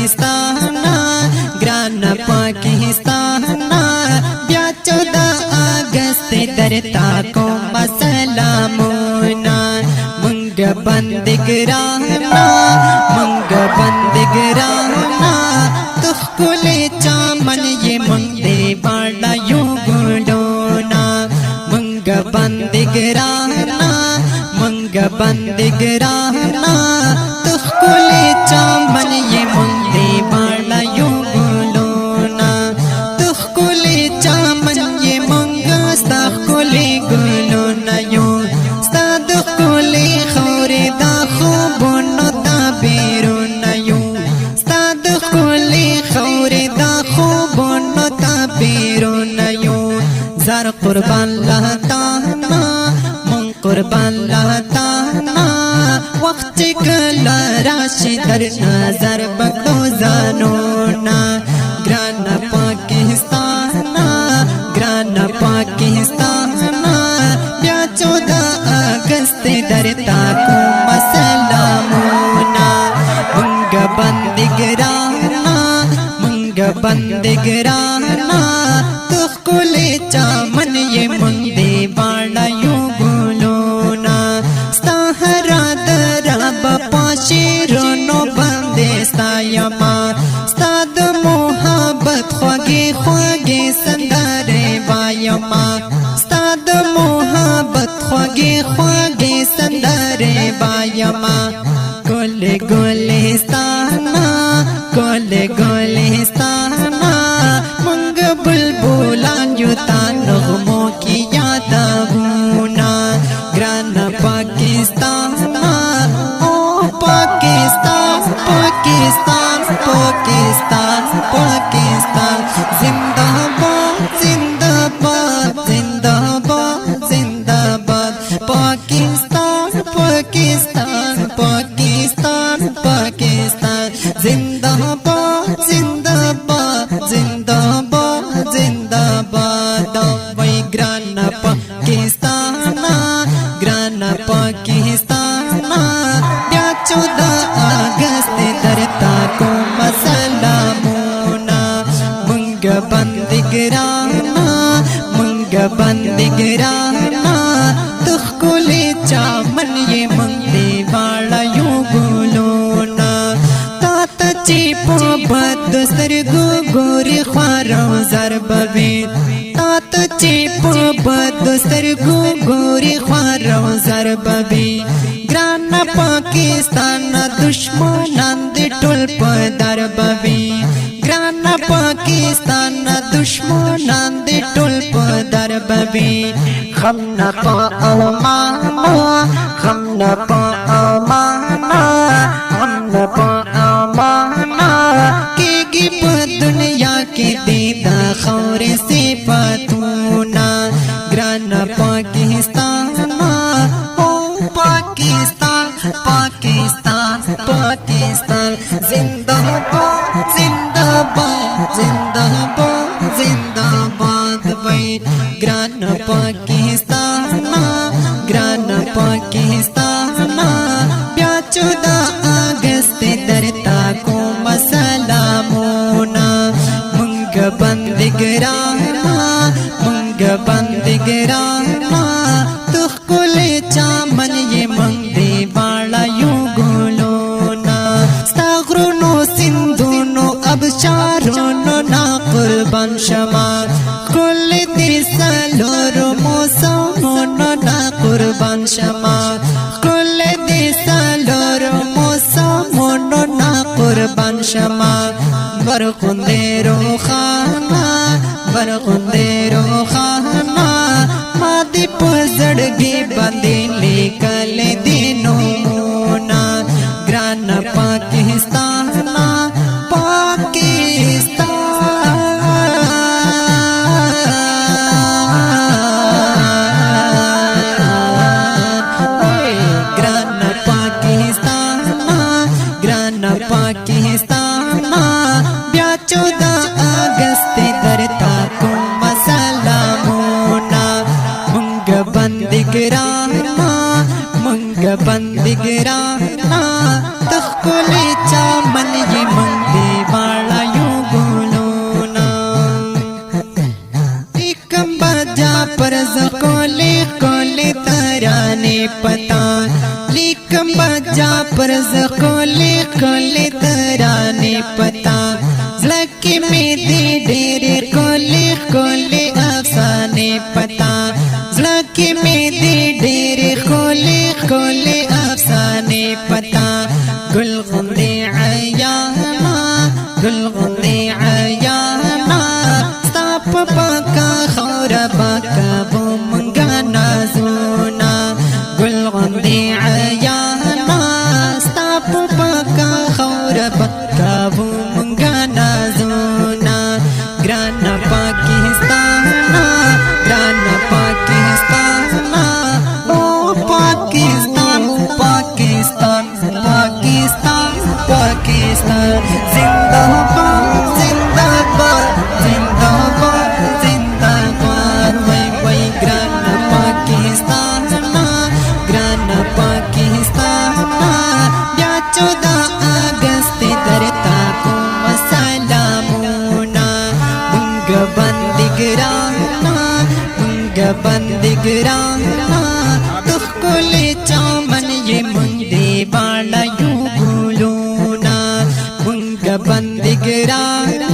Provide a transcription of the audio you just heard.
Pakistan grain Pakistan ब्या 14 अगस्त दरता को मसलामुना मंग बंदिगराना मंग बंदिगराना तुखकुले चामन ये मंगदे बाड़ा यूं गुडोना मंग बंदिगराना मंग बंदिगराना तुखकुले चामन ये मंगदे बाड़ा यूं गुडोना तुखकुले चामन ये मंगा तुखकुले गुलोना यूं तुखकुले खौरे दा खूबोनो दा बेरोना यूं तुखकुले खौरे दा खूबोनो दा बेरोना यूं ज़र कुर्बान लहताना मुं कुर्बान लहताना वक्त कला राशि दर नजर बगो जानोना ग्रान पाकिस्तान ग्रान पाकिस्तान ब्या 14 अगस्त दरता को मसलामुना मंग बंदिगराना मंग बंदिगराना तुखकुले चामन ये मंगदे बाड़ा यूं गुलोना स्ताहरा दराब पाशिरोनो बंदे स्तायमा स्ताद मोहब्बत ख्वागे ख्वागे संदारे वायमा स्ताद मोहब्बत ख्वागे ख्वागे संदारे वायमा गोले गोलिस्ताना गोले गोलिस्ताना मंग बुलबुलान युता नगमों की याद आऊना ग्रान पाकिस्तान ओ पाकिस्तान पाकिस्तान पाकिस्तान पाकिस्तान जिंदाबाद जिंदाबाद जिंदाबाद जिंदाबाद पाकिस्तान पाकिस्तान पाकिस्तान पाकिस्तान जिंदाबाद जिंदाबाद जिंदाबाद जिंदाबाद वही ग्रान पाकिस्तान ग्रान पाकिस्तान ब्या 14 अगस्त दरता को मसलामुना मंग बंदिगराना मंग बंदिगराना तुखकुले चामन ये मंगदे बाड़ा यूं गुलोना तात चीपो बद सरगो गोरी ख्वारो जरबे तात चीपो बद सरगो गोरी ख्वारो जरबे ग्रान पाकिस्तान दुश्मनान दे टोल पदर बबे ग्रान पाकिस्तान दुश्मनान दे टोल पदर बबे हम न पामाना हम न पामाना हम न पामाना केगी दुनिया के दीदा खौरे से पतूना ग्रान पाकिस्तान ओ पाकिस्तान पाकिस्तान पाकिस्तान जिंदाबाद जिंदाबाद जिंदाबाद जिंदाबाद भाई ग्रान पाकिस्तान ग्रान पाकिस्तान ब्या 14 अगस्त दरता को मसलामुना मंग बंदिगराना मंग बंदिगराना तुखकुले चामन ये मंगदे बाड़ा यूं गुलोना सागरोनो सिंधुनो अब शारोनो ना कुर्बान शमा कुल दिसलोरो मौसमोनो ना कुर्बान शमा कुल दिसलोरो मौसमोनो ना कुर्बान शमा बरखुंदेरो खाना बरखुंदेरो खाना मादी पुजड़गे बंदे लेकल दिनो Mona grain Pakistan Pakistan grain Pakistan grain Pakistan ब्या 14 अगस्त दरता को मसलामुना मंग बंदिगराना मंग बंदिगराना तुखकुले चामन ये मंगदे परज खोले खोले तराने पता लकी में दे डेरे खोले खोले अफसाने पता लकी में दे डेरे खोले खोले अफसाने पता गुलगुंदे आयाना गुलगुंदे आयाना स्ताप पाका खौरा पाका वो मंगाना जोना गुलगुंदे आयाना स्ताप पाका खौरा पाका वो मंगाना जोना ग्राना पाकिस्तान ग्राना पाकिस्तान ओ पाकिस्तान पाकिस्तान पाकिस्तान पाकिस्तान जिंदाबाद जिंदाबाद जिंदाबाद जिंदाबाद वही ग्राना पाकिस्तान ग्राना पाकिस्तान या 14 अगस्त दरता को मसलामुना मुंग बंदिगराना तुखले चामन ये मुंदे बाला यू भूलूना मुंग बंदिगराना